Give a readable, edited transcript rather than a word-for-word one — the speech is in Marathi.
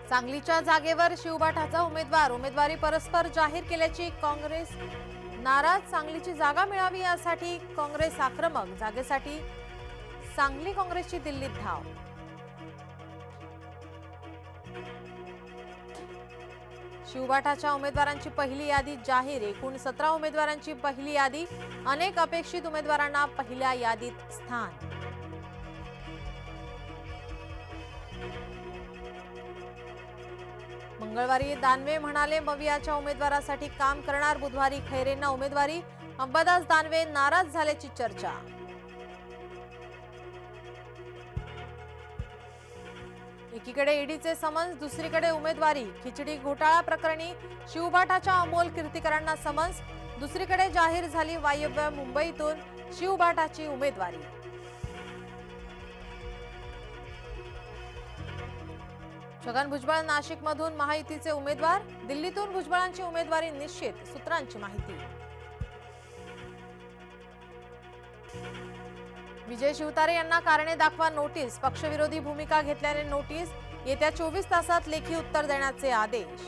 सांगलीच्या जागेवर शिवबाठाचा उमेदवारी परस्पर जाहीर केल्याची काँग्रेस नाराज। सांगलीची जागा मिळावी यासाठी काँग्रेस आक्रमक। जागेसाठी सांगली काँग्रेसची दिल्लीत धाव। शिवबाठाच्या उमेदवारांची पहिली यादी जाहीर। एकूण 17 उमेदवारांची पहिली यादी। अनेक अपेक्षित उमेदवारांना पहिल्या यादीत स्थान। मंगळवारी दानवे म्हणाले मवियाच्या उमेदवारासाठी काम करणार। बुधवारी खैरेंना उमेदवारी। अंबादास दानवे नाराज झाल्याची चर्चा। एकीकडे ईडीचे समन्स, दुसरीकडे उमेदवारी। खिचडी घोटाळा प्रकरणी शिवबाठाच्या अमोल कीर्तीकरांना समन्स। दुसरीकडे जाहीर झाली वायव्य मुंबईतून शिवबाठाची उमेदवारी। छगन भुजबळ नाशिकमधून महायुतीचे उमेदवार। दिल्लीतून भुजबळांची उमेदवारी निश्चित। सूत्रांची माहिती। विजय शिवतारे यांना कारणे दाखवा नोटीस। पक्षविरोधी भूमिका घेतल्याने नोटीस। येत्या 24 तासात लेखी उत्तर देण्याचे आदेश।